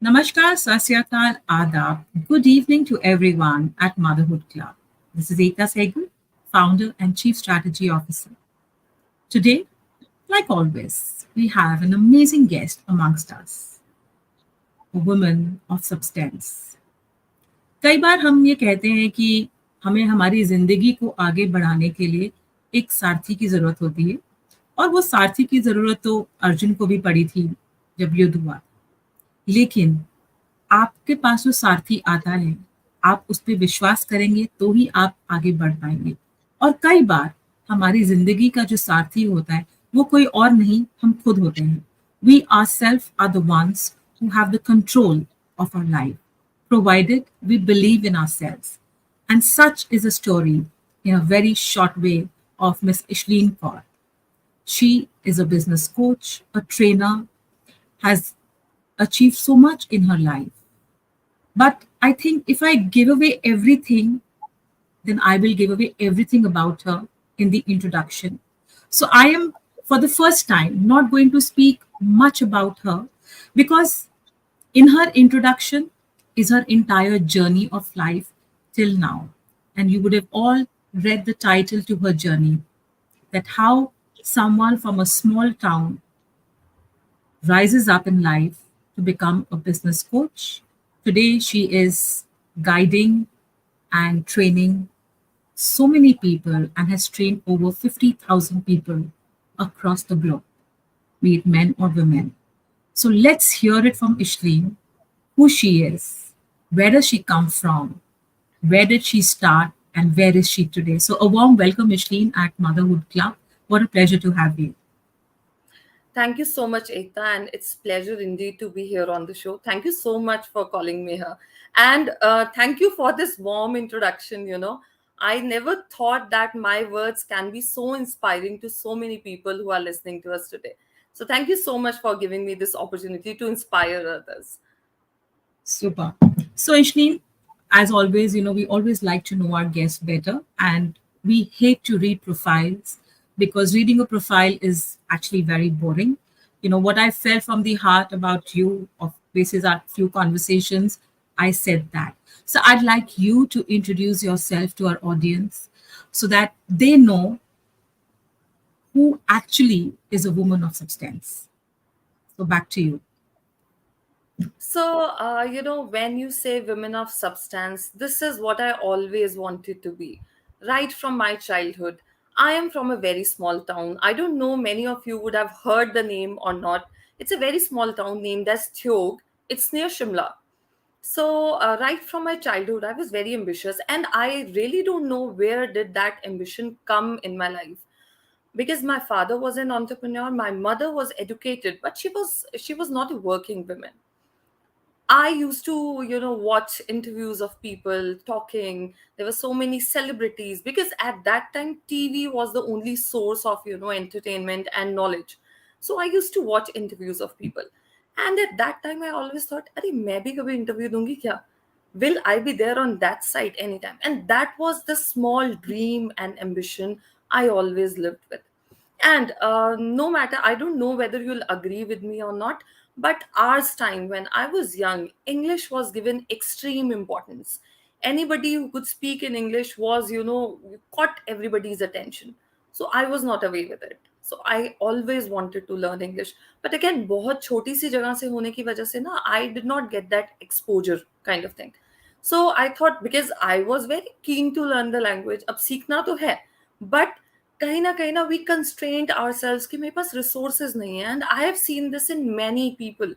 Namaskar, Sasyakal, Adab. Good evening to everyone at Motherhood Club. This is Akta Sehgal, founder and chief strategy officer. Today, like always, we have an amazing guest amongst us, a woman of substance. कई बार हम ये कहते हैं कि हमें हमारी जिंदगी को आगे बढ़ाने के लिए एक सारथी की जरूरत होती है और वो सारथी की जरूरत तो अर्जुन को भी पड़ी थी जब युद्ध हुआ। लेकिन आपके पास जो सारथी आता है, आप उस पे विश्वास करेंगे तो ही आप आगे बढ़ पाएँगे। और कई बार हमारी ज़िंदगी का जो सारथी होता है, वो कोई और नहीं, हम खुद होते हैं। We ourselves are the ones who have the control of our life, provided we believe in ourselves. And such is a story in a very short way of Ms Ishleen Kaur. She is a business coach, a trainer, has achieved so much in her life. But I think if I give away everything, then I will give away everything about her in the introduction. So I am, for the first time, not going to speak much about her because in her introduction is her entire journey of life till now. And you would have all read the title to her journey, that how someone from a small town rises up in life to become a business coach. Today, she is guiding and training so many people and has trained over 50,000 people across the globe, be it men or women. So let's hear it from Ishleen, who she is, where does she come from, where did she start, and where is she today. So a warm welcome, Ishleen, at Motherhood Club. What a pleasure to have you. Thank you so much, Ekta, and it's pleasure indeed to be here on the show. Thank you so much for calling me here, and thank you for this warm introduction. I never thought that my words can be so inspiring to so many people who are listening to us today. So thank you so much for giving me this opportunity to inspire others. Super. So, Ishleen, as always, we always like to know our guests better and we hate to read profiles because reading a profile is actually very boring. What I felt from the heart about you, of basis our few conversations, I said that. So, I'd like you to introduce yourself to our audience so that they know who actually is a woman of substance. So, back to you. So, when you say women of substance, this is what I always wanted to be. Right from my childhood. I am from a very small town. I don't know many of you would have heard the name or not. It's a very small town named as Thyog. It's near Shimla. So, right from my childhood, I was very ambitious, and I really don't know where did that ambition come in my life. Because my father was an entrepreneur, my mother was educated, but she was not a working woman. I used to, watch interviews of people talking. There were so many celebrities because at that time, TV was the only source of, entertainment and knowledge. So I used to watch interviews of people. And at that time, I always thought, Are, मैं भी कभी interview दूंगी क्या? Will I be there on that site anytime? And that was the small dream and ambition I always lived with. And no matter, I don't know whether you'll agree with me or not, but ours time when I was young, English was given extreme importance. Anybody who could speak in English was, caught everybody's attention. So I was not away with it. So I always wanted to learn English. But again, बहुत छोटी सी जगह से होने की वजह से ना, I did not get that exposure kind of thing. So I thought because I was very keen to learn the language, अब सीखना तो है, but कहीं ना we constrained ourselves कि मेरे पास resources नहीं है. And I have seen this in many people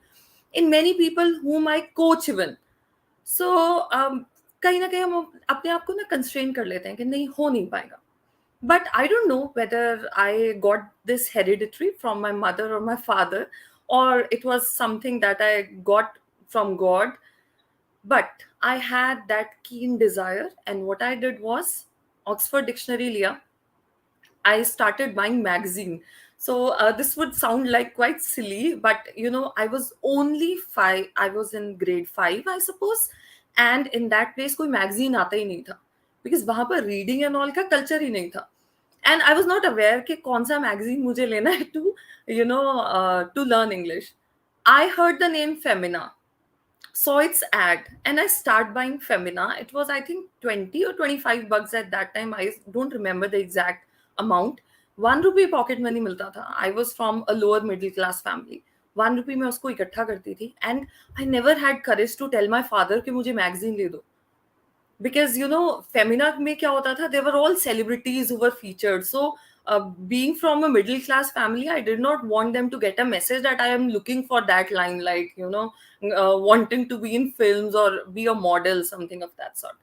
whom I coach even. So कहीं ना कहीं हम अपने आप को ना constrain कर लेते हैं कि नहीं हो नहीं पाएगा. But I don't know whether I got this hereditary from my mother or my father, or it was something that I got from God. But I had that keen desire, and what I did was Oxford Dictionary liya. I started buying magazine. So this would sound like quite silly, but I was only 5. I was in grade 5, I suppose, and in that place कोई magazine आता ही नहीं था, because वहाँ पर reading and all का culture ही नहीं था. And I was not aware कि कौन सा magazine मुझे लेना है to to learn English. I heard the name Femina. saw its ad and I start buying Femina. It was I think 20 or 25 bucks at that time. I don't remember the exact amount. 1 rupee pocket money मिलता था. I was from a lower middle class family. 1 rupee मैं उसको इकट्ठा करती थी and I never had courage to tell my father कि मुझे magazine ले दो. Because Femina में क्या होता था, they were all celebrities who were featured. So being from a middle class family, I did not want them to get a message that I am looking for that line, like wanting to be in films or be a model, something of that sort.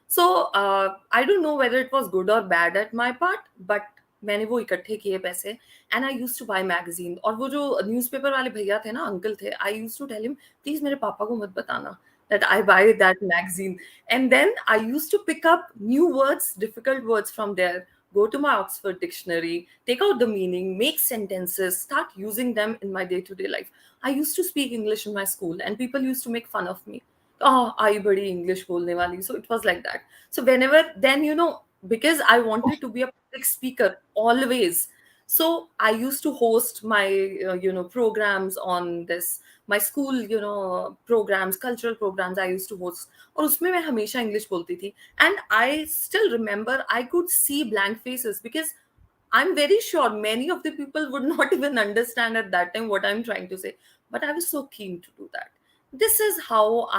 So I don't know whether it was good or bad at my part, but मैंने वो इकट्ठे किए पैसे and I use to buy magazine. और वो जो newspaper वाले भैया थे ना, अंकल थे, I use to tell him please मेरे पापा को मत बताना that I buy that magazine. And then I used to pick up new words, difficult words from there, go to my Oxford dictionary, take out the meaning, make sentences, start using them in my day to day life. I used to speak English in my school, and people used to make fun of me. Oh, आई बड़ी English बोलने वाली. So it was like that. So whenever, then, because I wanted to be a public speaker always. So I used to host my, programs on this, my school, programs, cultural programs I used to host. और उसमें मैं हमेशा English बोलती थी. And I still remember I could see blank faces because I'm very sure many of the people would not even understand at that time what I'm trying to say. But I was so keen to do that. This is how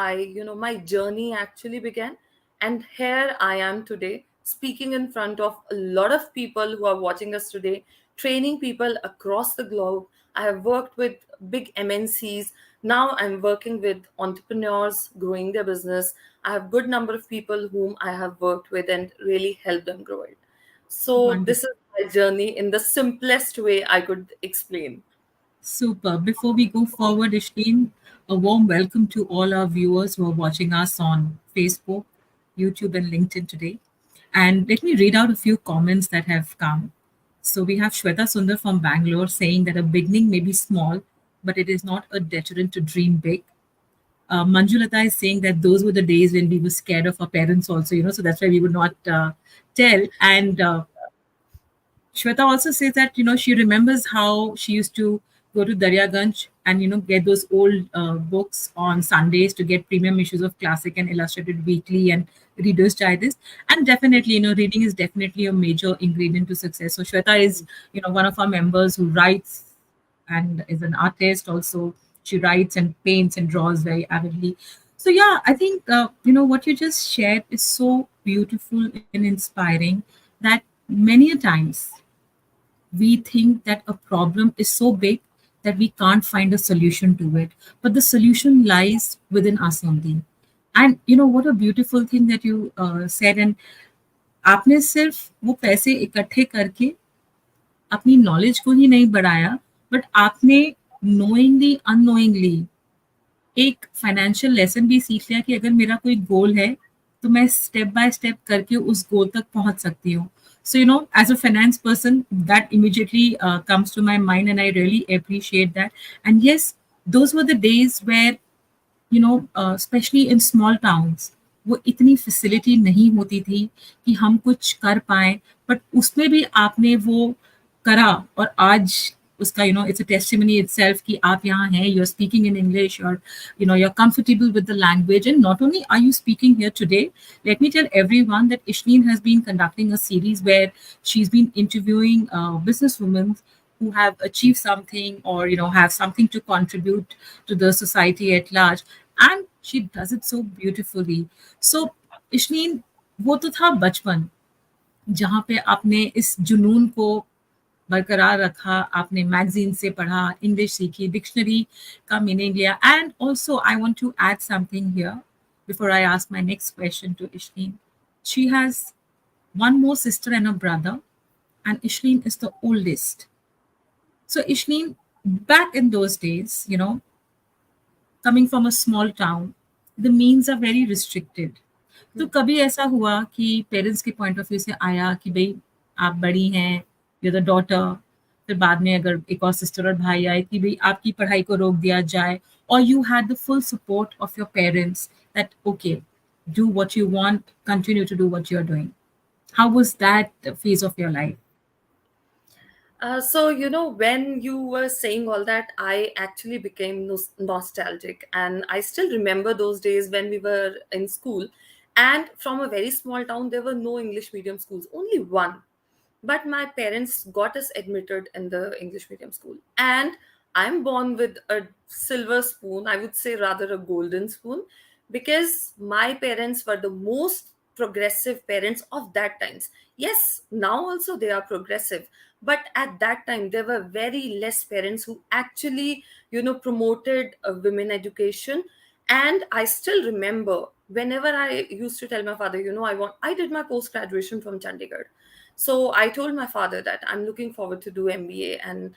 my journey actually began. And here I am today, speaking in front of a lot of people who are watching us today, training people across the globe. I have worked with big MNCs. Now I'm working with entrepreneurs, growing their business. I have good number of people whom I have worked with and really helped them grow it. So this Wonderful. is my journey in the simplest way I could explain. Super. Before we go forward, Ishleen, a warm welcome to all our viewers who are watching us on Facebook, YouTube, and LinkedIn today. And let me read out a few comments that have come. So we have Shweta Sundar from Bangalore saying that a beginning may be small, but it is not a deterrent to dream big. Manjulata is saying that those were the days when we were scared of our parents also, so that's why we would not tell. And Shweta also says that she remembers how she used to go to Daryaganj and get those old books on Sundays to get premium issues of Classic and Illustrated Weekly and Reader's Digest. And definitely, reading is definitely a major ingredient to success. So Shweta is one of our members who writes and is an artist also. She writes and paints and draws very avidly. So yeah, I think what you just shared is so beautiful and inspiring that many a times we think that a problem is so big that we can't find a solution to it, but the solution lies within us only. And what a beautiful thing that you said. And आपने सिर्फ वो पैसे इकट्ठे करके अपनी knowledge को ही नहीं बढ़ाया, बट आपने नोइंगली अननोइंगली एक फाइनेंशियल लेसन भी सीख लिया कि अगर मेरा कोई गोल है तो मैं स्टेप बाय स्टेप करके उस गोल तक पहुंच सकती हूँ. So, as a finance person, that immediately comes to my mind, and I really appreciate that. And yes, those were the days where especially in small towns, वो इतनी फैसिलिटी नहीं होती थी कि हम कुछ कर पाएँ, बट उसमें भी आपने वो करा और आज उसका इट्स अ टेस्टिमनी itself कि आप यहाँ हैं, you're speaking in English, or you're comfortable with the language. And not only are you speaking here today, let me tell everyone that Ishleen has been conducting a series where she's been interviewing businesswomen who have achieved something or have something to contribute to the society at large, and she does it so beautifully. So Ishleen, वो तो था बचपन जहाँ पे आपने इस जुनून को बरकरार रखा, आपने मैगजीन से पढ़ा, इंग्लिश सीखी, डिक्शनरी का मीनिंग लिया. And also I want to add something here before I ask my next question to Ishleen. She has one more sister and a brother, and Ishleen is the oldest. So Ishleen, back in those days, coming from a small town, the means are very restricted. तो कभी ऐसा हुआ कि parents के point of view से आया कि भाई आप बड़ी हैं, यू द डॉटर, फिर बाद में अगर एक और सिस्टर और भाई आए कि भाई आपकी पढ़ाई को रोक दिया जाए, और you had the full support of your parents that okay, do what you want, continue to do what you are doing. How was that phase of your life? When you were saying all that, I actually became nostalgic. And I still remember those days when we were in school. And from a very small town, there were no English medium schools, only one. But my parents got us admitted in the English medium school. And I'm born with a silver spoon, I would say rather a golden spoon, because my parents were the most progressive parents of that times. Yes, now also they are progressive, but at that time there were very less parents who actually promoted women education. And I still remember whenever I used to tell my father, I did my post graduation from Chandigarh. So I told my father that I'm looking forward to do MBA, and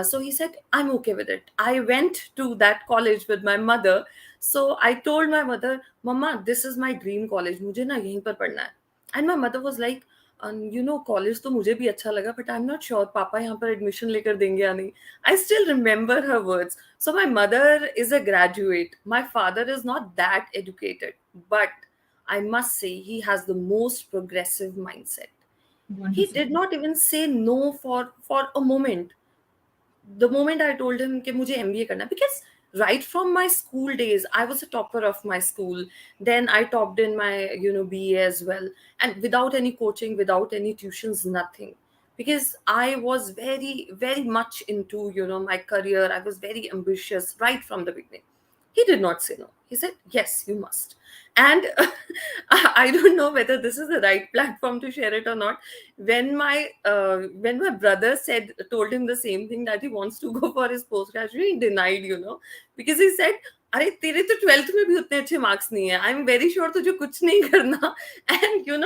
so he said, I'm okay with it. I went to that college with my mother. So I told my mother, Mama, this is my dream college. मुझे ना यहीं पर पढ़ना है. And my mother was like, college तो मुझे भी अच्छा लगा, but I'm not sure पापा यहाँ पर admission लेकर देंगे या नहीं. I still remember her words. So my mother is a graduate. My father is not that educated, but I must say he has the most progressive mindset. He Wonderful. did not even say no for a moment. The moment I told him कि मुझे MBA करना, because right from my school days I was a topper of my school. Then I topped in my BA as well, and without any coaching, without any tuitions, nothing. Because I was very very much into my career. I was very ambitious right from the beginning. He did not say no. He said, yes, you must. And I don't know whether this is the right platform to share it or not. When my brother told him the same thing, that he wants to go for his post graduate, he denied, because he said, अरे तेरे तो 12th में भी उतने अच्छे marks नहीं है. I am very sure तुझे कुछ नहीं करना. And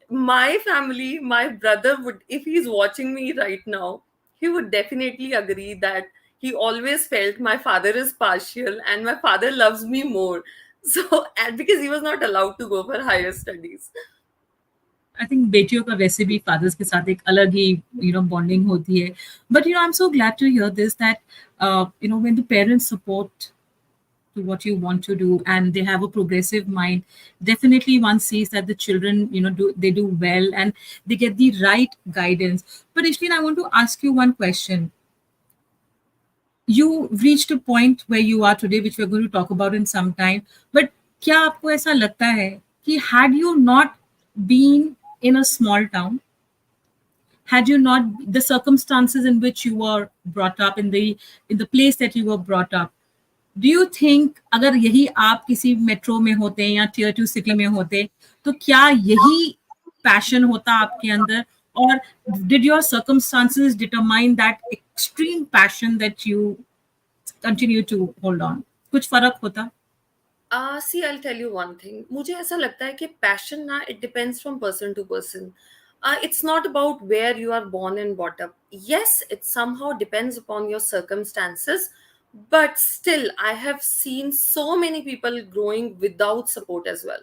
my family, my brother would, if he's watching me right now, he would definitely agree that he always felt my father is partial and my father loves me more. So, and because he was not allowed to go for higher studies. I think बेटियों का वैसे भी fathers के साथ एक अलग ही bonding होती है. But I am so glad to hear this that when the parents support to what you want to do and they have a progressive mind, definitely one sees that the children do well and they get the right guidance. But Ishleen, I want to ask you one question. You reached a point where you are today, which we're going to talk about in some time. But क्या आपको ऐसा लगता है कि had you not been in a small town, had you not the circumstances in which you were brought up in the place that you were brought up, do you think अगर यही आप किसी मेट्रो में होते या tier 2 city में होते तो क्या यही पैशन होता आपके अंदर, or did your circumstances determine that extreme passion that you continue to hold on? कुछ फर्क होता? See, I'll tell you one thing. मुझे ऐसा लगता है कि passion ना, it depends from person to person. It's not about where you are born and brought up. Yes, it somehow depends upon your circumstances, but still, I have seen so many people growing without support as well.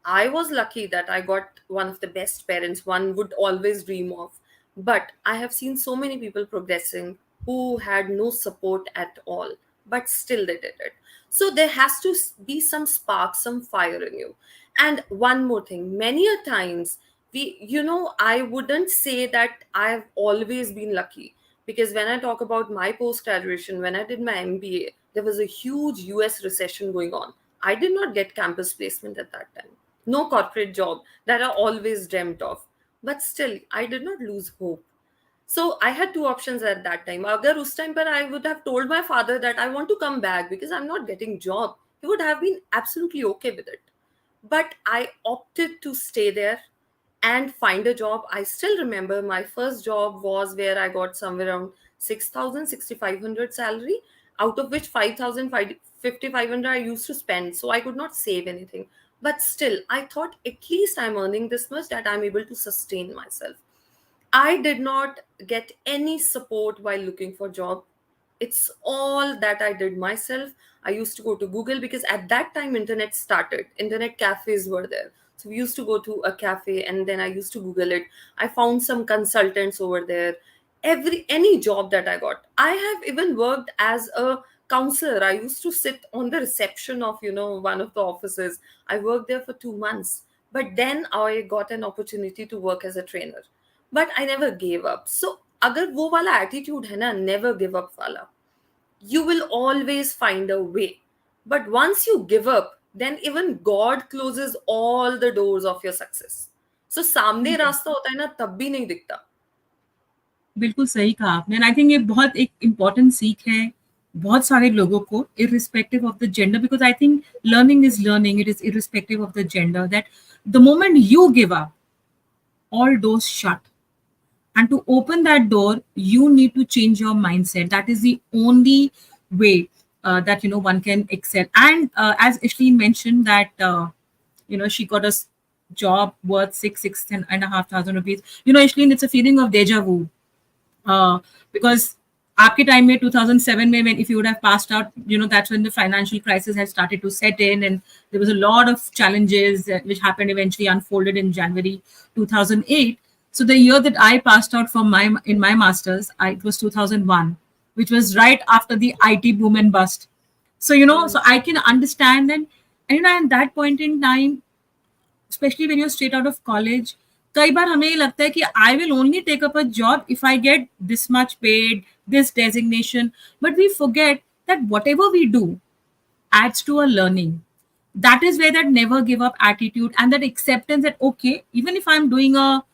I was lucky that I got one of the best parents one would always dream of. But I have seen so many people progressing who had no support at all, but still they did it. So there has to be some spark, some fire in you. And one more thing, many a times I wouldn't say that I've always been lucky, because when I talk about my post graduation, when I did my MBA, there was a huge US recession going on. I did not get campus placement at that time, no corporate job that I always dreamt of. But still, I did not lose hope. So I had two options at that time. Agar us time par I would have told my father that I want to come back because I'm not getting job, he would have been absolutely okay with it. But I opted to stay there and find a job. I still remember my first job was where I got somewhere around 6,000, 6,500 salary, out of which 5,000, 5,500 I used to spend. So I could not save anything. But still, I thought at least I'm earning this much that I'm able to sustain myself. I did not get any support while looking for job. It's all that I did myself. I used to go to Google because at that time internet started. Internet cafes were there. So we used to go to a cafe and then I used to Google it. I found some consultants over there. Any job that I got. I have even worked as a counselor. I used to sit on the reception of, one of the offices. I worked there for 2 months. But then I got an opportunity to work as a trainer, but I never gave up. So अगर वो वाला attitude है ना, never give up वाला, you will always find a way. But once you give up, then even God closes all the doors of your success. So सामने Yes. रास्ता होता है ना, तब भी नहीं दिखता. बिल्कुल सही कहा आपने एंड आई थिंक ये बहुत एक इम्पॉर्टेंट सीख है बहुत सारे लोगों को irrespective of the gender because I think learning is learning it is irrespective of the gender that the moment you give up all doors shut and to open that door you need to change your mindset that is the only way that one can excel and as Ishleen mentioned that she got a job worth six and a half thousand rupees. Ishleen, it's a feeling of deja vu because आपके time में 2007 में when if you would have passed out that's when the financial crisis had started to set in and there was a lot of challenges which happened eventually unfolded in January 2008. So the year that I passed out from my masters it was 2001, which was right after the IT boom and bust. So so I can understand and at that point in time, especially when you're straight out of college, कई बार हमें ये लगता है कि I will only take up a job if I get this much paid, this designation, but we forget that whatever we do adds to our learning. That is where that never give up attitude and that acceptance that okay, even if I'm doing a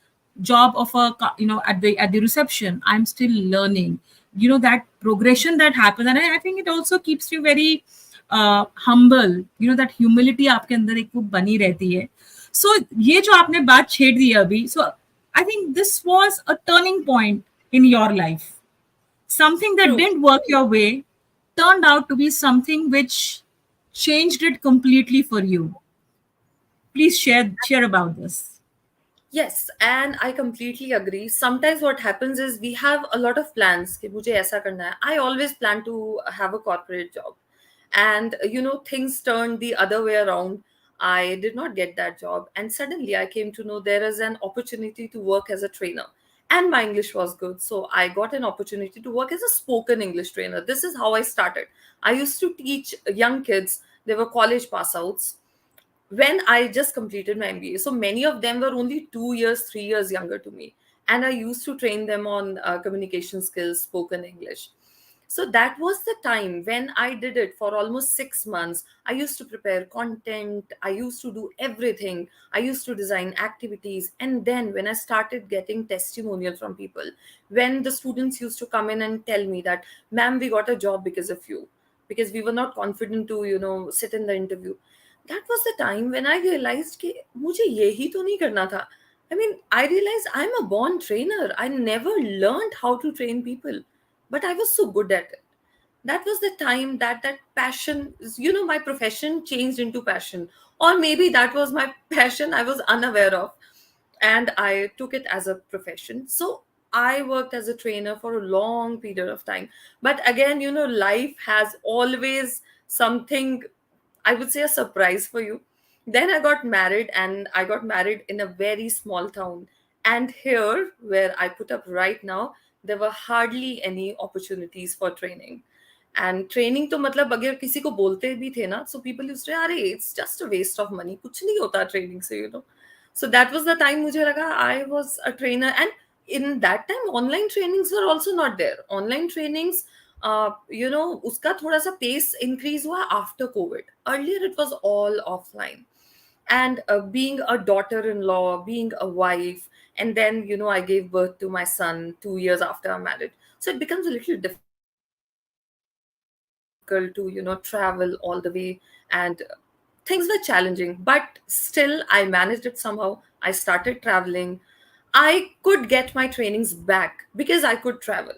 job of a at the reception, I'm still learning. That progression that happens, and I think it also keeps you very humble. That humility आपके अंदर एक वो बनी रहती है. So ये जो आपने बात छेड़ दी अभी, so I think this was a turning point in your life. Something that True. didn't work your way turned out to be something which changed it completely for you. Please share about this. Yes, and I completely agree. Sometimes what happens is we have a lot of plans कि मुझे ऐसा करना है. I always plan to have a corporate job. And things turned the other way around. I did not get that job. And suddenly I came to know there is an opportunity to work as a trainer. And my English was good. So I got an opportunity to work as a spoken English trainer. This is how I started. I used to teach young kids, they were college pass outs when I just completed my MBA. So many of them were only 2 years, 3 years younger to me. And I used to train them on communication skills, spoken English. So that was the time when I did it for almost 6 months. I used to prepare content, I used to do everything, I used to design activities. And then when I started getting testimonial from people, when the students used to come in and tell me that, ma'am, we got a job because of you, because we were not confident to, sit in the interview. That was the time when I realized कि मुझे यही तो नहीं करना था. I mean, I realized I'm a born trainer. I never learned how to train people, but I was so good at it. That was the time that passion, my profession changed into passion. Or maybe that was my passion I was unaware of. And I took it as a profession. So I worked as a trainer for a long period of time. But again, life has always something, I would say, a surprise for you. Then I got married, and I got married in a very small town. And here, where I put up right now, there were hardly any opportunities for training. And training तो मतलब अगर किसी को बोलते भी थे ना, so people used to say, अरे it's just a waste of money, कुछ नहीं होता training से. So that was the time मुझे लगा I was a trainer. And in that time online trainings were also not there. Online trainings, उसका थोड़ा सा pace increase हुआ after COVID. Earlier it was all offline. And being a daughter-in-law, being a wife, and then I gave birth to my son 2 years after I'm married. So it becomes a little difficult to travel all the way, and things were challenging, but still I managed it somehow. I started traveling. I could get my trainings back because I could travel.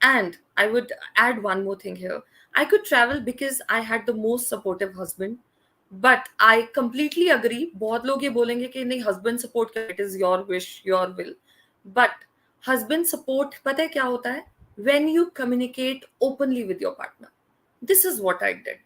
And I would add one more thing here. I could travel because I had the most supportive husband. But I completely agree. बहुत लोग ये बोलेंगे कि नहीं, husband support करो, it is your wish, your will. But husband support पता है क्या होता है? When you communicate openly with your partner. This is what I did.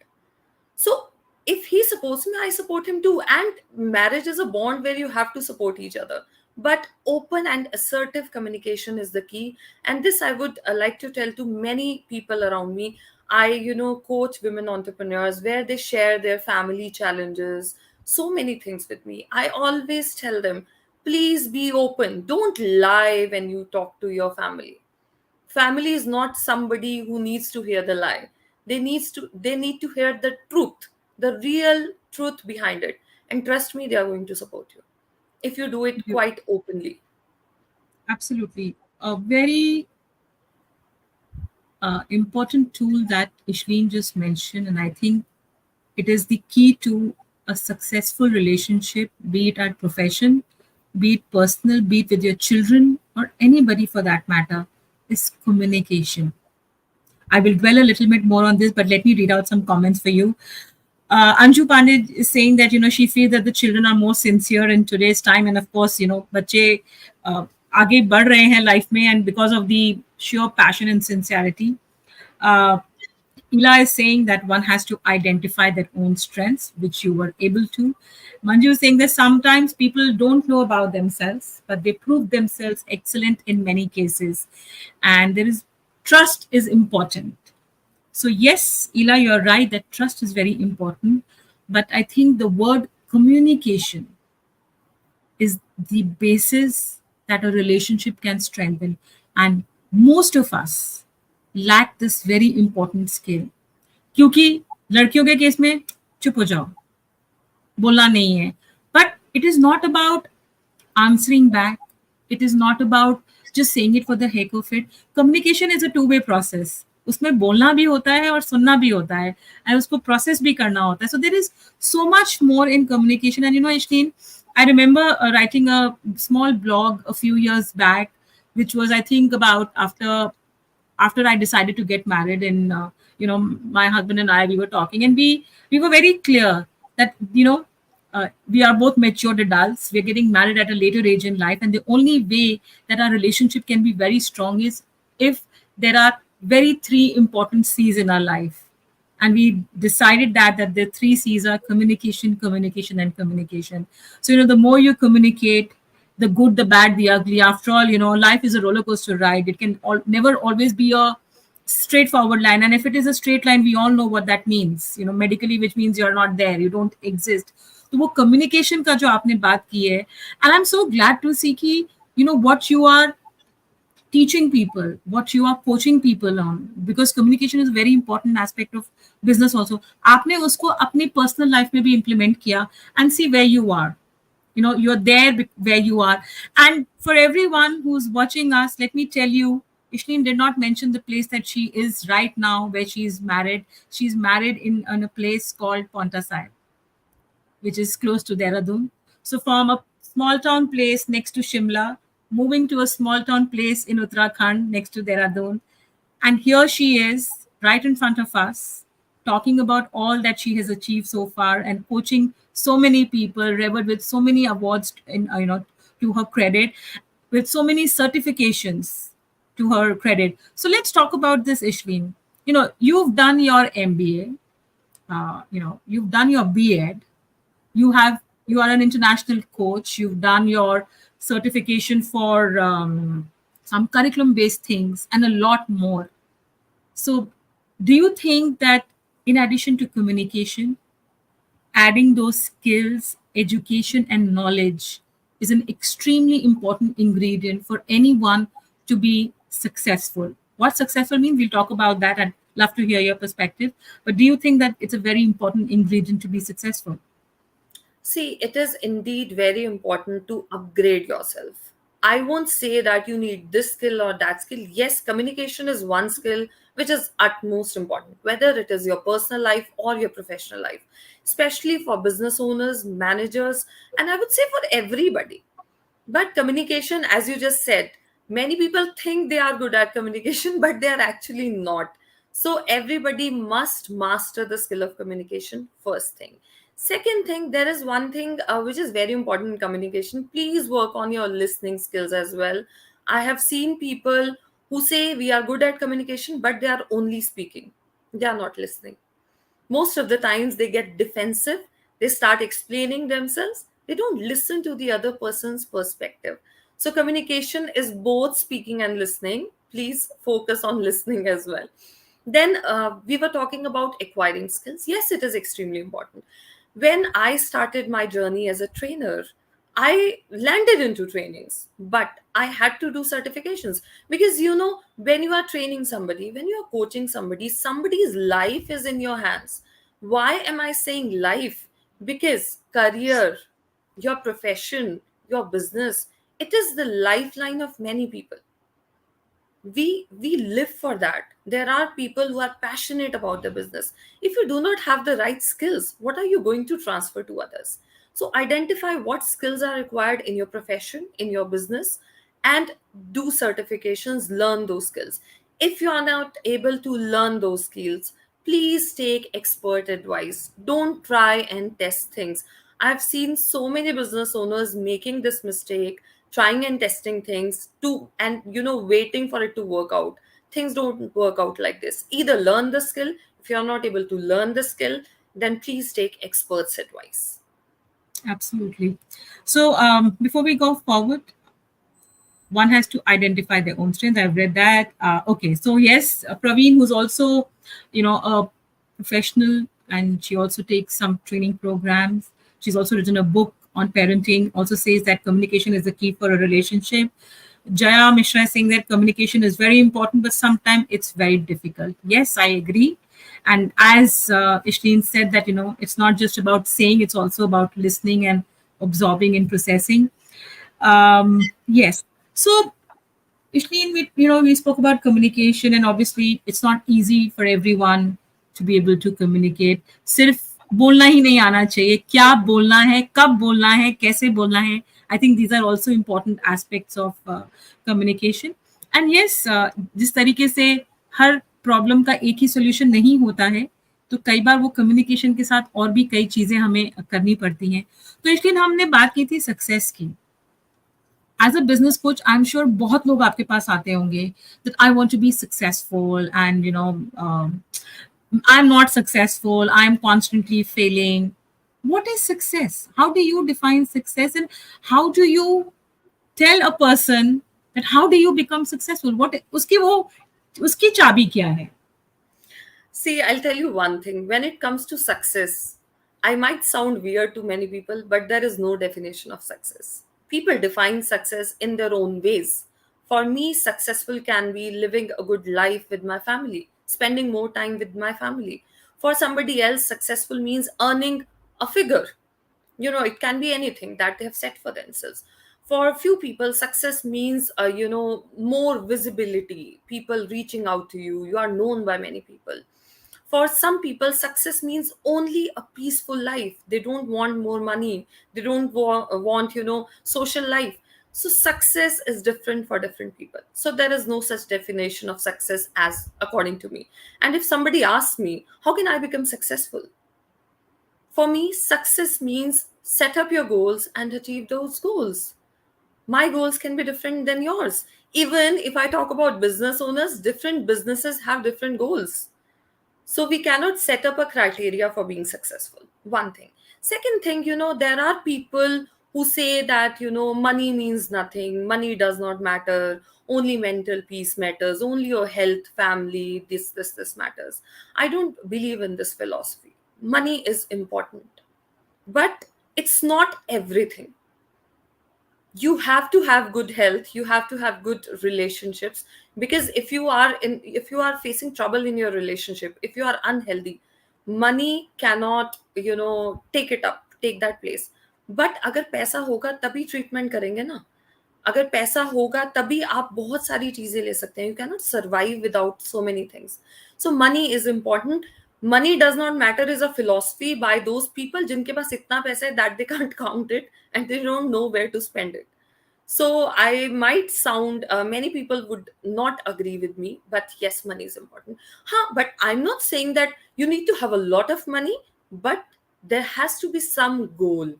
So if he supports me, I support him too. And marriage is a bond where you have to support each other. But open and assertive communication is the key. And this I would like to tell to many people around me. I, coach women entrepreneurs where they share their family challenges, so many things with me. I always tell them, please be open. Don't lie when you talk to your family. Family is not somebody who needs to hear the lie. They need to hear the truth, the real truth behind it. And trust me, they are going to support you if you do it You- quite openly. Absolutely. A very important tool that Ishleen just mentioned, and I think it is the key to a successful relationship, be it at profession, be it personal, be it with your children, or anybody for that matter, is communication. I will dwell a little bit more on this, but let me read out some comments for you. Anju Pandey is saying that she feels that the children are more sincere in today's time, and of course, बच्चे आगे बढ़ रहे हैं life में, and because of the sheer passion and sincerity. Uh, Ila is saying that one has to identify their own strengths, which you were able to. Manju is saying that sometimes people don't know about themselves, but they prove themselves excellent in many cases, and there is trust is important. So, yes, Ela, you're right that trust is very important. But I think the word communication is the basis that a relationship can strengthen. And most of us lack this very important skill. क्योंकि लड़कियों के case में चुप हो जाओ, बोलना नहीं है. But it is not about answering back. It is not about just saying it for the heck of it. Communication is a two-way process. उसमें बोलना भी होता है और सुनना भी होता है, and उसको process भी करना होता है. So there is so much more in communication. And Ishleen, I remember writing a small blog a few years back, which was, I think, about after I decided to get married, and my husband and I, we were talking, and we were very clear that we are both matured adults. We're getting married at a later age in life, and the only way that our relationship can be very strong is if there are very three important C's in our life. And we decided that the three C's are communication, communication, and communication. So the more you communicate, the good, the bad, the ugly. After all, life is a roller coaster ride. It can never always be a straightforward line. And if it is a straight line, we all know what that means. Medically, which means you're not there, you don't exist. तो वो communication का जो आपने बात की है, and I'm so glad to see कि what you are teaching people, what you are coaching people on, because communication is a very important aspect of business also. आपने उसको अपनी personal life में भी implement किया, and see where you are. You're there where you are. And for everyone who's watching us, let me tell you, Ishleen did not mention the place that she is right now, where she's married. She's married in a place called Ponta, which is close to Dehradun. So from a small town place next to Shimla, moving to a small town place in Uttarakhand next to Dehradun. And here she is, right in front of us, talking about all that she has achieved so far and coaching so many people, revered with so many awards to her credit, with so many certifications to her credit. So let's talk about this, Ishleen. You've done your MBA, you've done your B.Ed, you are an international coach, you've done your certification for some curriculum based things and a lot more. So do you think that in addition to communication, adding those skills, education and knowledge is an extremely important ingredient for anyone to be successful? What successful means, we'll talk about that. I'd love to hear your perspective, but do you think that it's a very important ingredient to be successful? See, it is indeed very important to upgrade yourself. I won't say that you need this skill or that skill. Yes, communication is one skill which is utmost important, whether it is your personal life or your professional life, especially for business owners, managers, and I would say for everybody. But communication, as you just said, many people think they are good at communication, but they are actually not. So everybody must master the skill of communication, first thing. Second thing, there is one thing which is very important in communication. Please work on your listening skills as well. I have seen people who say we are good at communication, but they are only speaking. They are not listening. Most of the times they get defensive, they start explaining themselves, they don't listen to the other person's perspective. So communication is both speaking and listening. Please focus on listening as well. Then we were talking about acquiring skills. Yes, it is extremely important. When I started my journey as a trainer, I landed into trainings, but I had to do certifications because when you are training somebody, when you are coaching somebody, somebody's life is in your hands. Why am I saying life? Because career, your profession, your business, it is the lifeline of many people. We live for that. There are people who are passionate about the business. If you do not have the right skills, what are you going to transfer to others? So identify what skills are required in your profession, in your business, and do certifications, learn those skills. If you are not able to learn those skills, please take expert advice. Don't try and test things. I've seen so many business owners making this mistake, trying and testing things to, and waiting for it to work out. Things don't work out like this. Either learn the skill. If you're not able to learn the skill, then please take experts advice. Absolutely. So before we go forward, one has to identify their own strengths. I've read that. Okay, so yes, Praveen, who's also, a professional, and she also takes some training programs. She's also written a book on parenting. Also says that communication is the key for a relationship. Jaya Mishra is saying that communication is very important, but sometimes it's very difficult. Yes, I agree. And as Ishleen said, that it's not just about saying; it's also about listening and absorbing and processing. Yes. So, Ishleen, we spoke about communication, and obviously it's not easy for everyone to be able to communicate. सिर्फ बोलना ही नहीं आना चाहिए, क्या बोलना है, कब बोलना है, कैसे बोलना है. I think these are also important aspects of communication. And yes, जिस तरीके से हर प्रॉब्लम का एक ही सोल्यूशन नहीं होता है, तो कई बार वो कम्युनिकेशन के साथ और भी कई चीजें हमें करनी पड़ती हैं. तो इसलिए हमने बात की थी सक्सेस की. As a business coach I am sure बहुत लोग आपके पास आते होंगे that I want to be successful and I am not successful, I am constantly failing. What is success? How do you define success, and how do you tell a person that how do you become successful? What उसकी चाबी क्या है? See, I'll tell you one thing. When it comes to success, I might sound weird to many people, but there is no definition of success. People define success in their own ways. For me, successful can be living a good life with my family, spending more time with my family. For somebody else, successful means earning a figure. It can be anything that they have set for themselves. For a few people, success means more visibility, people reaching out to you, you are known by many people. For some people, success means only a peaceful life. They don't want more money, they don't want social life. So success is different for different people. So there is no such definition of success as according to me. And if somebody asks me, how can I become successful? For me, success means set up your goals and achieve those goals. My goals can be different than yours. Even if I talk about business owners, different businesses have different goals. So we cannot set up a criteria for being successful. One thing. Second thing, there are people who say that, money means nothing, money does not matter, only mental peace matters, only your health, family, this matters. I don't believe in this philosophy. Money is important, but it's not everything. You have to have good health, you have to have good relationships, because if you are facing trouble in your relationship, if you are unhealthy, money cannot take that place. But अगर पैसा होगा तभी treatment करेंगे ना. अगर पैसा होगा तभी आप बहुत सारी चीजें ले सकते हैं. You cannot survive without so many things. So money is important. Money does not matter is a philosophy by those people जिनके पास इतना पैसा है that they can't count it and they don't know where to spend it. So I might sound, many people would not agree with me, but yes, money is important. But I'm not saying that you need to have a lot of money, but there has to be some goal.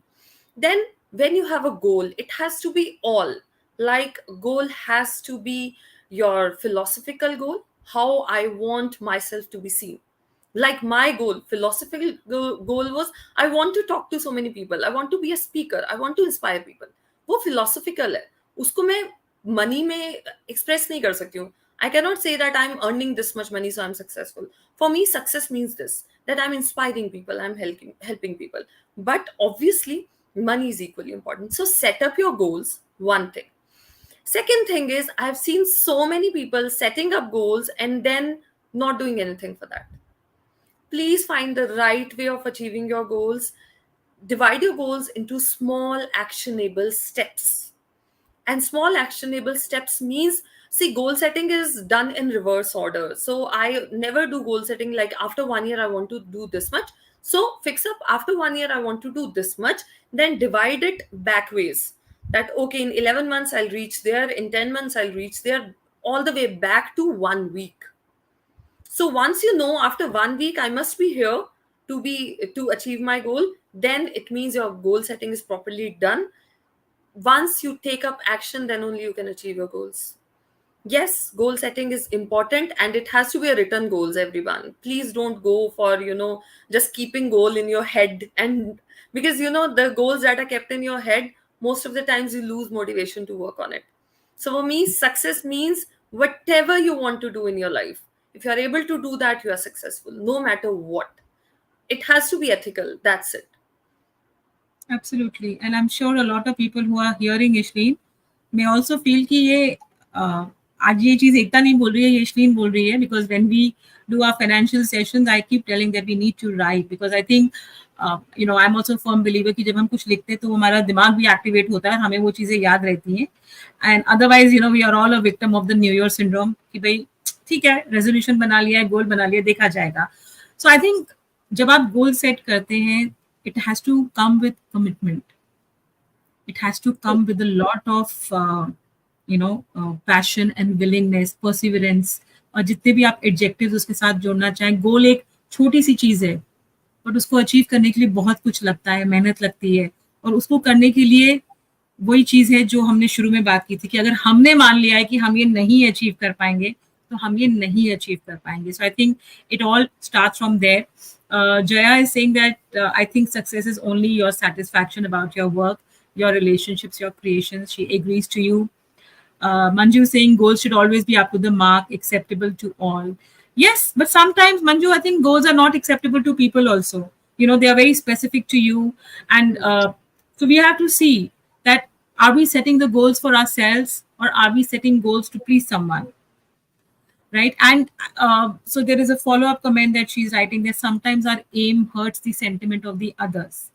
Then when you have a goal, it has to be all. Like, goal has to be your philosophical goal, how I want myself to be seen. Like, my philosophical goal was, I want to talk to so many people, I want to be a speaker, I want to inspire people. वो philosophical है, उसको मैं money में express नहीं कर सकती हूँ. I cannot say that I'm earning this much money, so I'm successful. For me, success means this, that I'm inspiring people, I'm helping people. But obviously, Money is equally important. So set up your goals, one thing. Second thing is, I've seen so many people setting up goals and then not doing anything for that. Please find the right way of achieving your goals. Divide your goals into small actionable steps. And small actionable steps means, see, goal setting is done in reverse order. So I never do goal setting like after 1 year I want to do this much. So fix up after 1 year I want to do this much, then divide it back ways. That okay, in 11 months I'll reach there, in 10 months I'll reach there, all the way back to 1 week. So once you know after 1 week I must be here to achieve my goal, then it means your goal setting is properly done. Once you take up action, then only you can achieve your goals. Yes, goal setting is important, and it has to be a written goals, everyone. Please don't go for, just keeping goal in your head. And because, the goals that are kept in your head, most of the times you lose motivation to work on it. So for me, success means whatever you want to do in your life. If you are able to do that, you are successful, no matter what. It has to be ethical. That's it. Absolutely. And I'm sure a lot of people who are hearing Ishleen may also feel कि ये आज ये चीज़ एकता नहीं बोल रही है, ये Ishleen बोल रही है, because when we do our financial sessions, I keep telling that we need to write, because I think I'm also a firm believer कि जब हम कुछ लिखते हैं तो हमारा दिमाग भी एक्टिवेट होता है, हमें वो चीज़ें याद रहती हैं. And otherwise, we are all a victim of the New Year syndrome कि भाई ठीक है, रेजोल्यूशन बना लिया है, गोल बना लिया, देखा जाएगा. So I think जब आप गोल सेट करते हैं, it has to come with commitment. It has to come with a lot of passion and willingness, perseverance. और जितने भी आप एडजेक्टिव्स उसके साथ जोड़ना चाहें, गोल एक छोटी सी चीज़ है, बट उसको अचीव करने के लिए बहुत कुछ लगता है, मेहनत लगती है. और उसको करने के लिए वही चीज़ है जो हमने शुरू में बात की थी कि अगर हमने मान लिया है कि हम ये नहीं अचीव कर पाएंगे, तो हम ये नहीं अचीव कर पाएंगे. So I think it all starts from there. Jaya is saying that I think success is only your satisfaction about your work, your relationships, your creations. She agrees to you. Manju is saying goals should always be up to the mark, acceptable to all. Yes, but sometimes, Manju, I think goals are not acceptable to people also. They are very specific to you. And so we have to see that, are we setting the goals for ourselves, or are we setting goals to please someone? Right. And so there is a follow-up comment that she's writing that sometimes our aim hurts the sentiment of the others.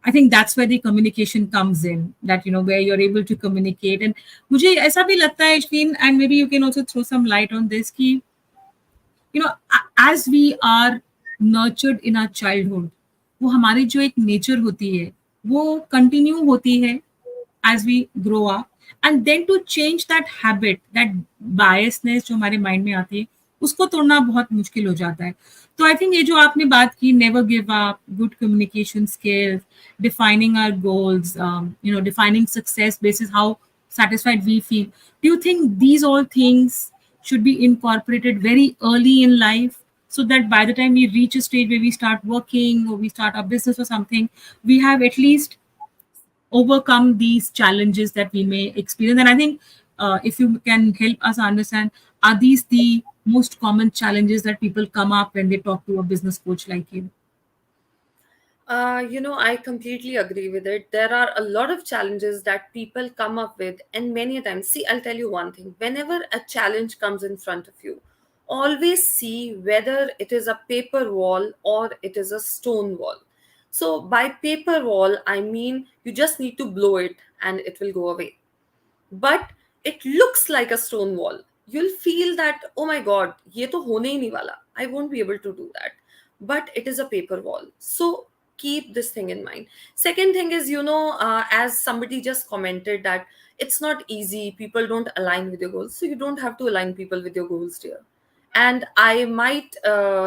I think that's where the communication comes in, that where you're able to communicate. And मुझे ऐसा भी लगता है, Ishleen, and maybe you can also throw some light on this, कि as we are nurtured in our childhood, वो हमारी जो एक nature होती है, वो continue होती है as we grow up. And then to change that habit, that biasness जो हमारे माइंड में आती है, उसको तोड़ना बहुत मुश्किल हो जाता है. तो आई थिंक ये जो आपने बात की, never give up, good communication skills, defining our goals, defining success basis how satisfied we feel. Do you think these all things should be incorporated very early in life, so that by the time we reach a stage where we start working or we start our business or something, we have at least overcome these challenges that we may experience? And I think if you can help us understand, are these the most common challenges that people come up when they talk to a business coach like you? I completely agree with it. There are a lot of challenges that people come up with, and many a times, see, I'll tell you one thing. Whenever a challenge comes in front of you, always see whether it is a paper wall or it is a stone wall. So, by paper wall, I mean you just need to blow it and it will go away. But it looks like a stone wall. You'll feel that, oh my god, ye to hone hi nahi wala. I won't be able to do that. But it is a paper wall. So keep this thing in mind. Second thing is, as somebody just commented, that it's not easy. People don't align with your goals. So you don't have to align people with your goals, dear. And I might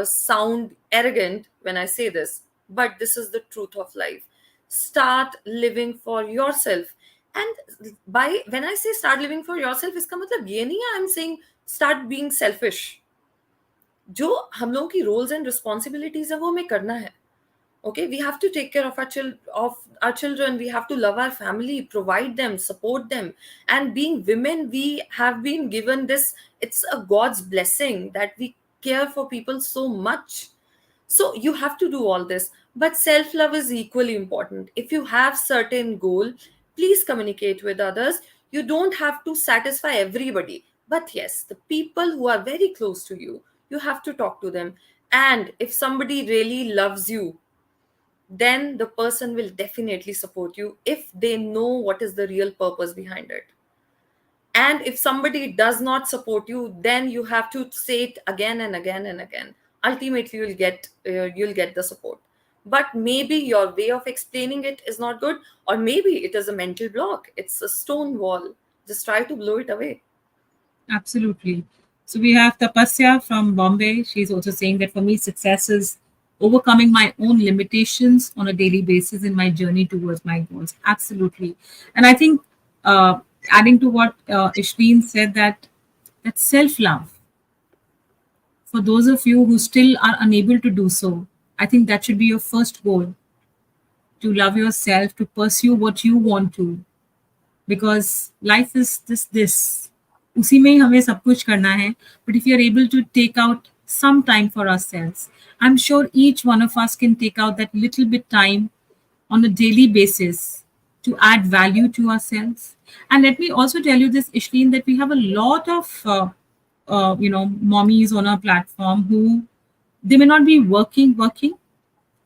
sound arrogant when I say this, but this is the truth of life. Start living for yourself. And by when I say start living for yourself, इसका मतलब ये नहीं है I'm saying start being selfish. जो हम लोगों की roles and responsibilities है वो हमें करना है. Okay, we have to take care of our children. We have to love our family, provide them, support them. And being women, we have been given this. It's a God's blessing that we care for people so much. So you have to do all this, but self love is equally important. If you have certain goal, please communicate with others. You don't have to satisfy everybody, but yes, the people who are very close to you, you have to talk to them. And if somebody really loves you, then the person will definitely support you if they know what is the real purpose behind it. And if somebody does not support you, then you have to say it again and again and again. Ultimately you'll get the support. But maybe your way of explaining it is not good, or maybe it is a mental block, it's a stone wall. Just try to blow it away. Absolutely. So we have Tapasya from Bombay. She's also saying that for me, success is overcoming my own limitations on a daily basis in my journey towards my goals. Absolutely. And I think adding to what Ishleen said, that self love, for those of you who still are unable to do so, I think that should be your first goal, to love yourself, to pursue what you want to, because life is this उसी में ही हमें सब कुछ करना है. But if you're able to take out some time for ourselves, I'm sure each one of us can take out that little bit time on a daily basis to add value to ourselves. And let me also tell you this, Ishleen, that we have a lot of mommies on our platform who, they may not be working,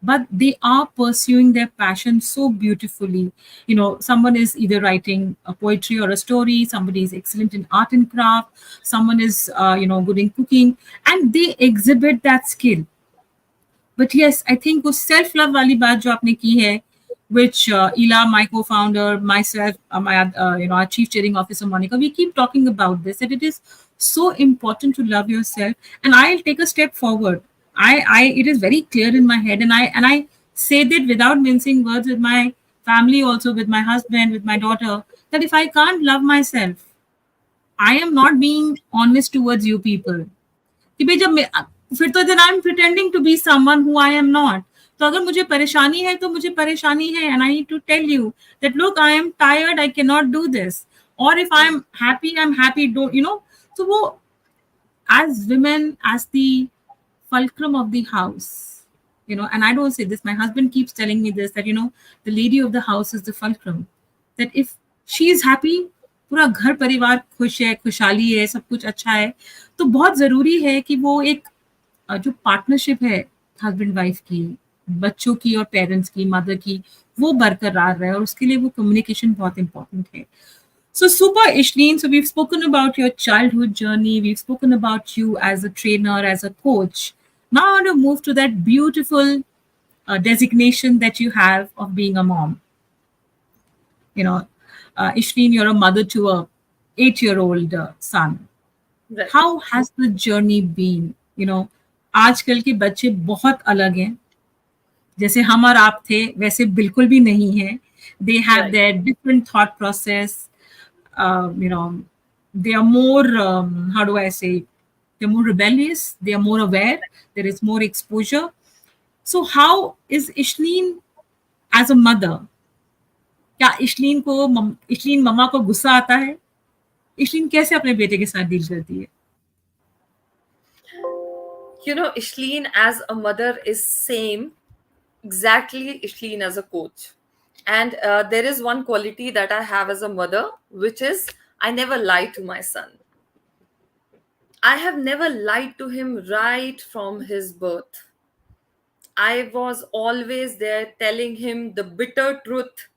but they are pursuing their passion so beautifully. Someone is either writing a poetry or a story, somebody is excellent in art and craft, someone is good in cooking, and they exhibit that skill. But yes, I think वो self love वाली बात जो आपने की है, which Ela, my co-founder, myself, my our chief training officer Monica, we keep talking about this, that it is so important to love yourself. And I'll take a step forward. I it is very clear in my head, and I say that without mincing words, with my family, also with my husband, with my daughter, that if I can't love myself, I am not being honest towards you people. कि भाई फिर तो then I'm pretending to be someone who I am not. तो अगर मुझे परेशानी है तो मुझे परेशानी है, and I need to tell you that look, I am tired, I cannot do this. Or if I'm happy, I'm happy. Don't So वो, as women, as the fulcrum of the house, and I don't say this, my husband keeps telling me this, that the lady of the house is the fulcrum. That if she is happy, पूरा घर परिवार खुश है, खुशहाली है, सब कुछ अच्छा है. तो बहुत जरूरी है कि वो एक जो पार्टनरशिप है हस्बैंड वाइफ की, बच्चों की और पेरेंट्स की, मदर की, वो बरकरार रहे, और उसके लिए वो कम्युनिकेशन बहुत इंपॉर्टेंट है. So super, Ishleen. So we've spoken about your childhood journey. We've spoken about you as a trainer, as a coach. Now I want to move to that beautiful designation that you have of being a mom. Ishleen, you're a mother to a 8-year-old son. Right. How has the journey been? आजकल के बच्चे बहुत अलग हैं. जैसे हम और आप थे वैसे बिल्कुल भी नहीं है. They have Right. their different thought process. They are more, how do I say, they're more rebellious, they are more aware, there is more exposure. So how is Ishleen as a mother? क्या इशलीन मम्मा को गुस्सा आता है? इशलीन कैसे अपने बेटे के साथ डील करती है? Ishleen as a mother is same exactly Ishleen as a coach. And there is one quality that I have as a mother, which is I never lie to my son. I have never lied to him right from his birth. I was always there telling him the bitter truth.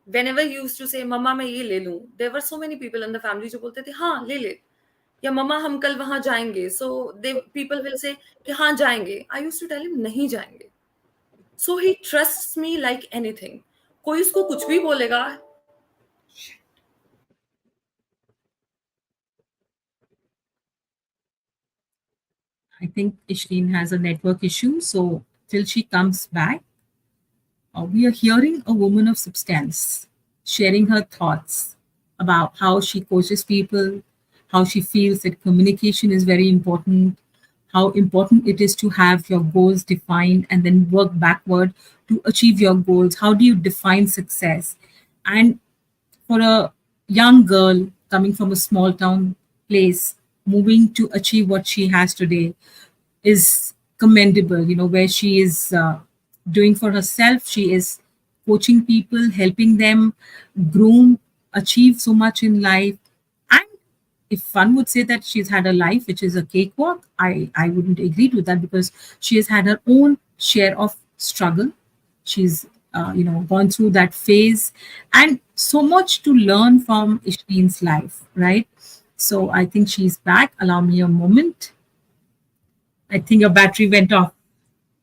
Whenever he used to say, Mama, मैं ये ले लूं, there were so many people in the family जो बोलते थे, हाँ ले ले, या मम्मा हम कल वहां जाएंगे. So people will say कि हाँ जाएंगे. I used to tell him नहीं जाएंगे. So he trusts me like anything. कोई उसको कुछ भी बोलेगा. I think Ishleen has a network issue, so till she comes back, we are hearing a woman of substance sharing her thoughts about how she coaches people, how she feels that communication is very important, how important it is to have your goals defined and then work backward to achieve your goals. How do you define success? And for a young girl coming from a small town place, moving to achieve what she has today is commendable, where she is doing for herself. She is coaching people, helping them groom, achieve so much in life. And if one would say that she's had a life which is a cakewalk, I wouldn't agree to that, because she has had her own share of struggle. She's gone through that phase, and so much to learn from Ishleen's life, right? So I think she's back. Allow me a moment. I think your battery went off.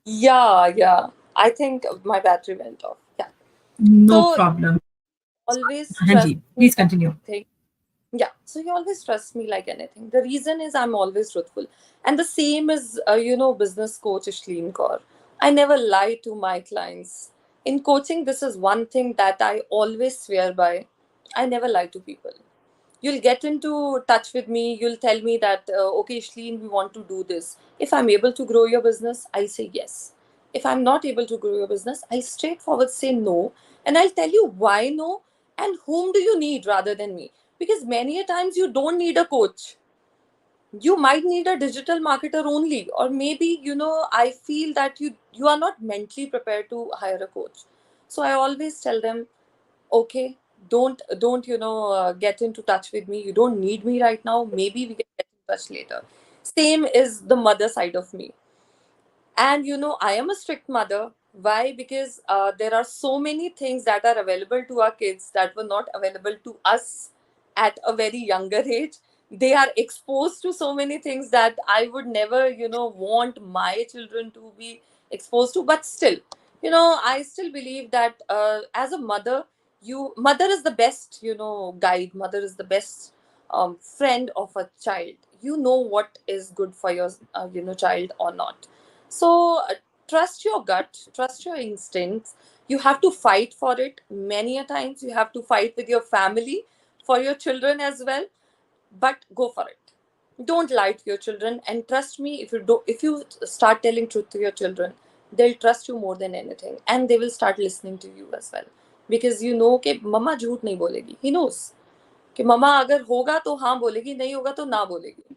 Yeah, yeah. I think my battery went off. Yeah. No So problem. always trust Hanji, me please like continue. anything. Yeah. So you always trust me like anything. The reason is I'm always truthful. And the same is, business coach Ishleen Kaur. I never lie to my clients. In coaching, this is one thing that I always swear by. I never lie to people. You'll get into touch with me, you'll tell me that okay Shleen, we want to do this. If I'm able to grow your business, I'll say yes. If I'm not able to grow your business, I'll straightforward say no. And I'll tell you why no, and whom do you need rather than me. Because many a times you don't need a coach, you might need a digital marketer only, or maybe I feel that you are not mentally prepared to hire a coach. So I always tell them, okay, don't get into touch with me, you don't need me right now, maybe we can get in touch later. Same is the mother side of me. And I am a strict mother. Why? Because there are so many things that are available to our kids that were not available to us at a very younger age. They are exposed to so many things that I would never, want my children to be exposed to. But still, I still believe that as a mother, mother is the best, guide. Mother is the best friend of a child. You know what is good for your, child or not. So trust your gut, trust your instincts. You have to fight for it many a times. You have to fight with your family for your children as well. But go for it. Don't lie to your children, and trust me, if you start telling truth to your children, they'll trust you more than anything, and they will start listening to you as well. Because कि मम्मा झूठ नहीं बोलेगी. He knows कि मम्मा अगर होगा तो हाँ बोलेगी, नहीं होगा तो ना बोलेगी.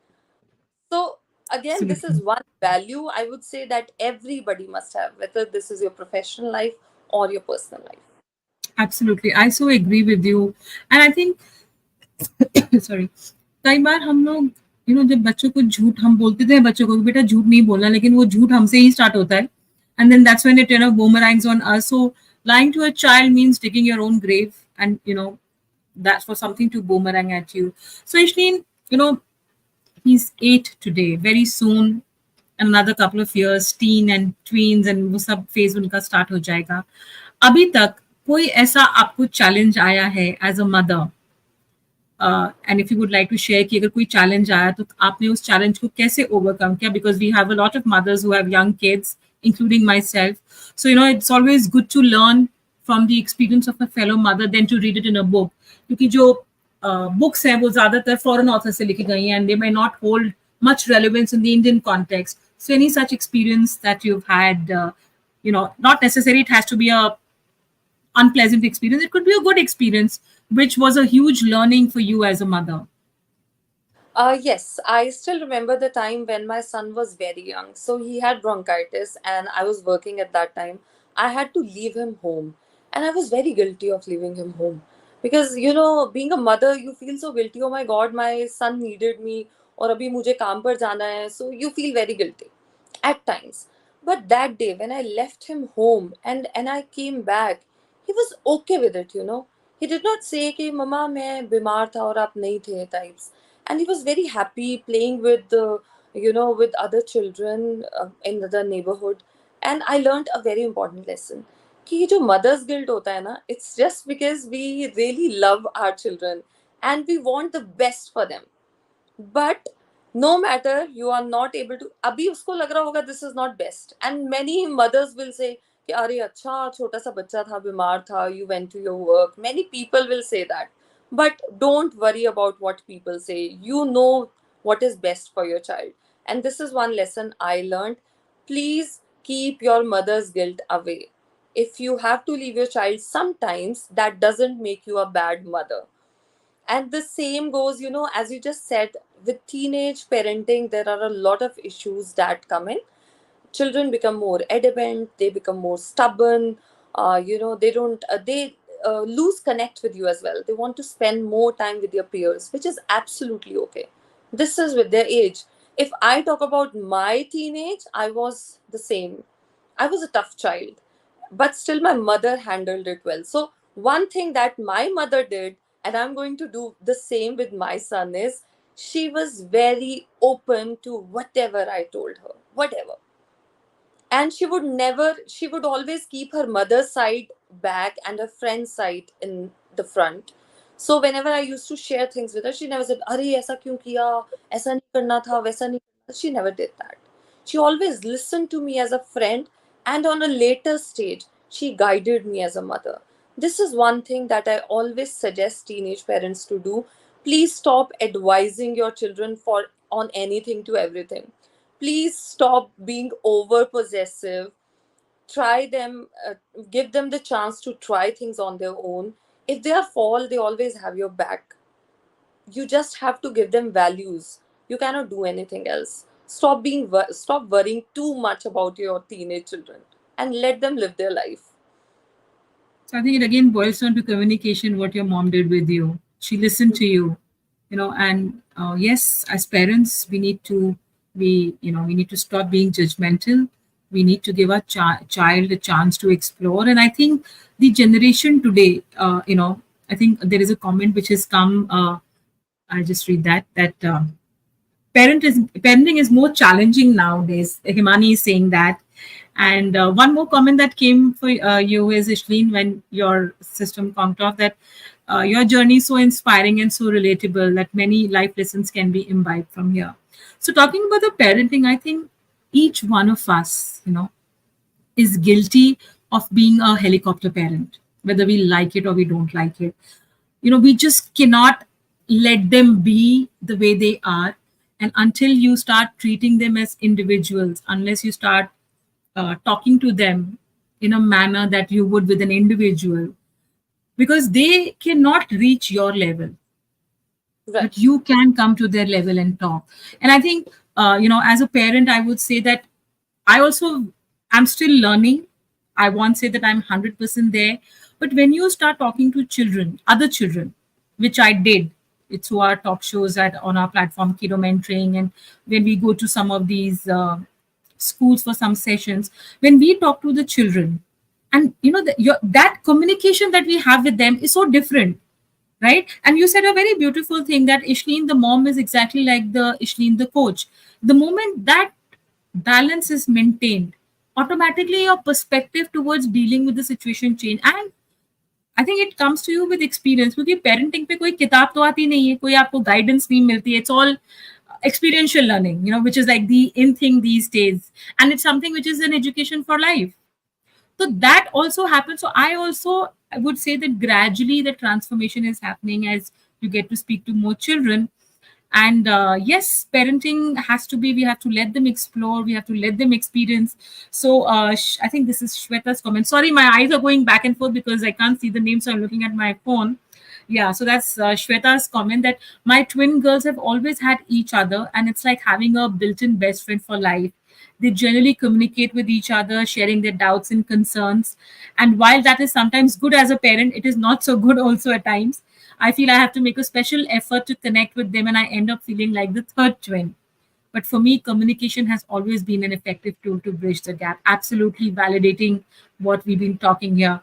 So again, this is Absolutely. one value I would say that everybody must have, whether this is your professional life or your personal life. Absolutely. I so agree with you. And I think, sorry, कई बार हम लोग जब बच्चों को झूठ हम बोलते थे बच्चों को कि बेटा झूठ नहीं बोलना, लेकिन वो झूठ हमसे ही स्टार्ट होता है. And then that's when it boomerangs on us. So lying to a child means digging your own grave, and that's for something to boomerang at you. So Ishleen, he's 8 today. Very soon, another couple of years, teen and tweens and वो सब phase उनका start हो जाएगा. अभी तक कोई ऐसा आपको challenge आया है as a mother, and if you would like to share कि अगर कोई challenge आया तो आपने उस challenge को कैसे overcome किया, because we have a lot of mothers who have young kids, including myself. So it's always good to learn from the experience of a fellow mother than to read it in a book, क्योंकि जो books हैं वो ज़्यादातर foreign authors से लिखी गई हैं, and they may not hold much relevance in the Indian context. So any such experience that you've had, not necessarily it has to be a unpleasant experience. It could be a good experience, which was a huge learning for you as a mother. Yes, I still remember the time when my son was very young. So he had bronchitis, and I was working at that time. I had to leave him home, and I was very guilty of leaving him home because being a mother, you feel so guilty. Oh my God, my son needed me, or abhi mujhe kaam par jana hai. So you feel very guilty at times. But that day when I left him home and I came back, he was okay with it. He did not say कि mama मैं बीमार था और आप नहीं थे types. And he was very happy playing with the with other children in the neighborhood. And I learned a very important lesson कि ये जो mother's guilt होता है ना, it's just because we really love our children and we want the best for them. But no matter you are not able to, अभी उसको लग रहा होगा this is not best, and many mothers will say कि अरे अच्छा छोटा सा बच्चा था बीमार था, you went to your work. Many people will say that, but don't worry about what people say. You know what is best for your child. And this is one lesson I learned. Please keep your mother's guilt away. If you have to leave your child sometimes, that doesn't make you a bad mother. And the same goes, as you just said, with teenage parenting, there are a lot of issues that come in. children become more adamant, they become more stubborn. They don't they lose connect with you as well. They want to spend more time with their peers, which is absolutely okay. This is with their age. If I talk about my teenage, I was the same. I was a tough child, but still my mother handled it well. So one thing that my mother did, and I'm going to do the same with my son, is she was very open to whatever I told her, whatever. And she would always keep her mother's side back and her friend's side in the front. So whenever I used to share things with her, she never said, "Arey, aisa kyun kiya? Aisa nahi karna tha, waisa nahi karna." She never did that. She always listened to me as a friend, and on a later stage she guided me as a mother. This is one thing that I always suggest teenage parents to do. Please stop advising your children for on anything to everything. Please stop being over possessive. Try them, give them the chance to try things on their own. If they are fall, they always have your back. You just have to give them values. You cannot do anything else. Stop worrying too much about your teenage children and let them live their life. So I think it again boils down to communication, what your mom did with you. She listened to you, and yes, as parents, we need to stop being judgmental. We need to give our child a chance to explore. And I think the generation today, I think there is a comment which has come. I'll just read that parenting is more challenging nowadays. Himani is saying that. And one more comment that came for you is, Ishleen, when your system conked off, that your journey is so inspiring and so relatable that many life lessons can be imbibed from here. So talking about the parenting, I think each one of us, is guilty of being a helicopter parent, whether we like it or we don't like it. We just cannot let them be the way they are. And until you start treating them as individuals, unless you start talking to them in a manner that you would with an individual, because they cannot reach your level, Right. but you can come to their level and talk. And I think, as a parent, I would say that I also I'm still learning. I won't say that I'm 100% there, but when you start talking to children, other children, which I did, it's through our talk shows at on our platform Kiddo Mentoring, and when we go to some of these schools for some sessions, when we talk to the children, and that communication that we have with them is so different, right? And you said a very beautiful thing, that Ishleen, the mom, is exactly like the Ishleen, the coach. The moment that balance is maintained, automatically your perspective towards dealing with the situation change. And I think it comes to you with experience, क्योंकि parenting पे कोई किताब तो आती नहीं है, कोई आपको guidance नहीं मिलती. It's all experiential learning, which is like the in thing these days, and it's something which is an education for life. So that also happens. So I would say that gradually the transformation is happening as you get to speak to more children. And yes, parenting has to be, we have to let them explore, we have to let them experience. So I think this is Shweta's comment. Sorry, my eyes are going back and forth because I can't see the name, so I'm looking at my phone. Yeah, so that's Shweta's comment, that my twin girls have always had each other, and it's like having a built-in best friend for life. They generally communicate with each other, sharing their doubts and concerns. And while that is sometimes good as a parent, it is not so good also at times. I feel I have to make a special effort to connect with them, and I end up feeling like the third twin. But for me, communication has always been an effective tool to bridge the gap. Absolutely validating what we've been talking here.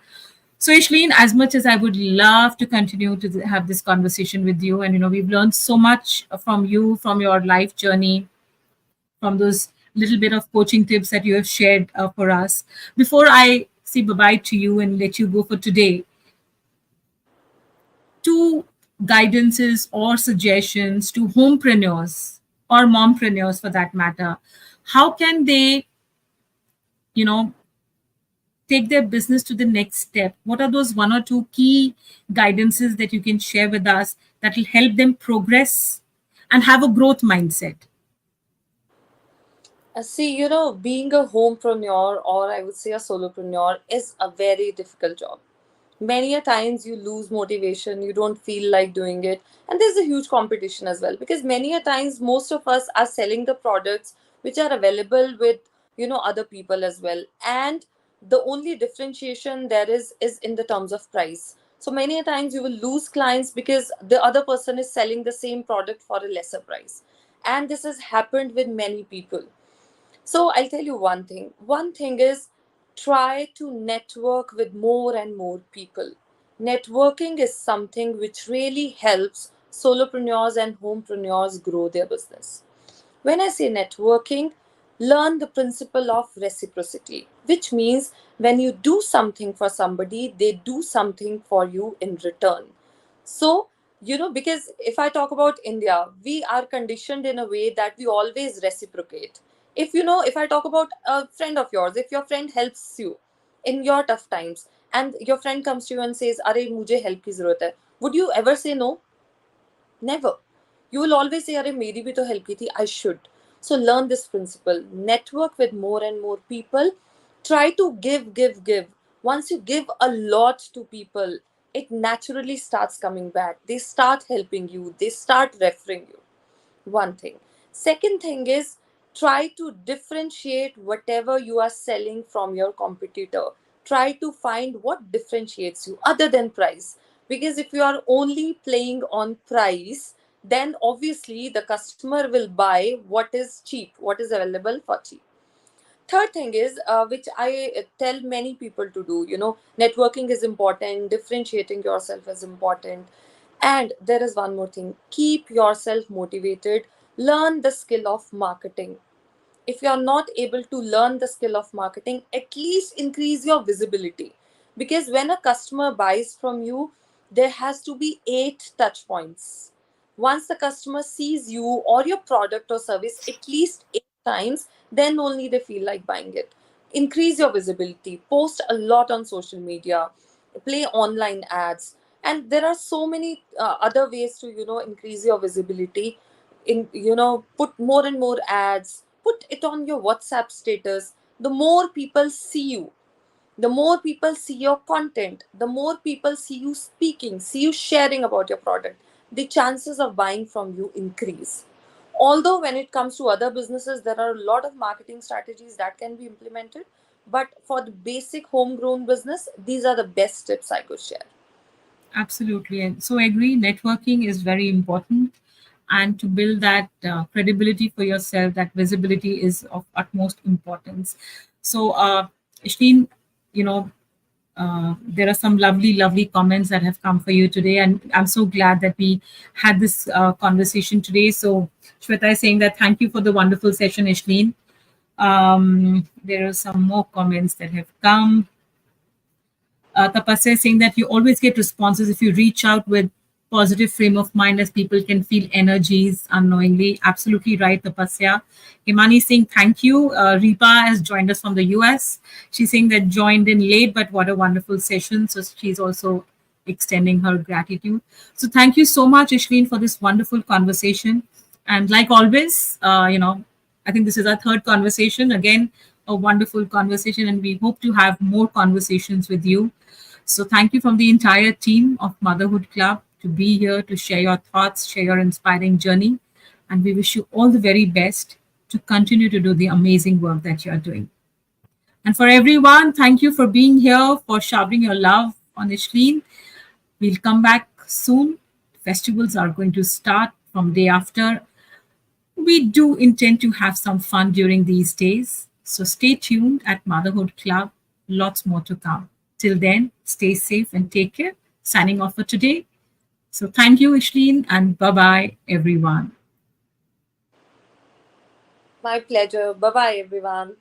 So, Ishleen, as much as I would love to continue to have this conversation with you, and we've learned so much from you, from your life journey, from those little bit of coaching tips that you have shared for us. Before I say bye bye to you and let you go for today, two guidances or suggestions to homepreneurs or mompreneurs for that matter. How can they, you know, take their business to the next step? What are those one or two key guidances that you can share with us that will help them progress and have a growth mindset? See, being a homepreneur, or I would say a solopreneur, is a very difficult job. Many a times you lose motivation, you don't feel like doing it, and there's a huge competition as well, because many a times most of us are selling the products which are available with other people as well. And the only differentiation there is in the terms of price. So many a times you will lose clients because the other person is selling the same product for a lesser price, and this has happened with many people. So I'll tell you one thing. One thing is, try to network with more and more people. Networking is something which really helps solopreneurs and homepreneurs grow their business. When I say networking, learn the principle of reciprocity, which means when you do something for somebody, they do something for you in return. So, because if I talk about India, we are conditioned in a way that we always reciprocate. If I talk about a friend of yours, if your friend helps you in your tough times and your friend comes to you and says, Are, mujhe help ki zarurat hai, would you ever say no? Never. You will always say, Are, meri bhi to help ki thi, I should. So learn this principle. Network with more and more people. Try to give, give, give. Once you give a lot to people, it naturally starts coming back. They start helping you, they start referring you. One thing. Second thing is, try to differentiate whatever you are selling from your competitor. Try to find what differentiates you other than price. Because if you are only playing on price, then obviously the customer will buy what is cheap, what is available for cheap. Third thing is, which I tell many people to do, networking is important, differentiating yourself is important. And there is one more thing: keep yourself motivated, learn the skill of marketing. If you are not able to learn the skill of marketing, at least increase your visibility. Because when a customer buys from you, there has to be 8 touch points. Once the customer sees you or your product or service at least 8 times, then only they feel like buying it. Increase your visibility, post a lot on social media, play online ads, and there are so many other ways to increase your visibility. Put more and more ads, put it on your WhatsApp status. The more people see you, the more people see your content, the more people see you speaking, see you sharing about your product, the chances of buying from you increase. Although when it comes to other businesses, there are a lot of marketing strategies that can be implemented, but for the basic homegrown business, these are the best tips I could share. Absolutely. And so I agree, networking is very important. And to build that credibility for yourself, that visibility is of utmost importance. So, Ishleen, you know, there are some lovely, lovely comments that have come for you today. And I'm so glad that we had this conversation today. So, Shweta is saying that thank you for the wonderful session, Ishleen. There are some more comments that have come. Tapasya is saying that you always get responses if you reach out with positive frame of mind, as people can feel energies unknowingly. Absolutely right, Tapasya. Imani is saying thank you. Ripa has joined us from the US. She's saying that joined in late, but what a wonderful session. So she's also extending her gratitude. So thank you so much, Ishleen, for this wonderful conversation. And like always, I think this is our third conversation. Again, a wonderful conversation, and we hope to have more conversations with you. So thank you from the entire team of Motherhood Club to be here to share your thoughts, share your inspiring journey. And we wish you all the very best to continue to do the amazing work that you are doing. And for everyone, thank you for being here, for showering your love on Ishleen. We'll come back soon. Festivals are going to start from day after. We do intend to have some fun during these days. So stay tuned at Motherhood Club. Lots more to come. Till then, stay safe and take care. Signing off for today. So thank you, Ishleen, and bye bye, everyone. My pleasure. Bye bye, everyone.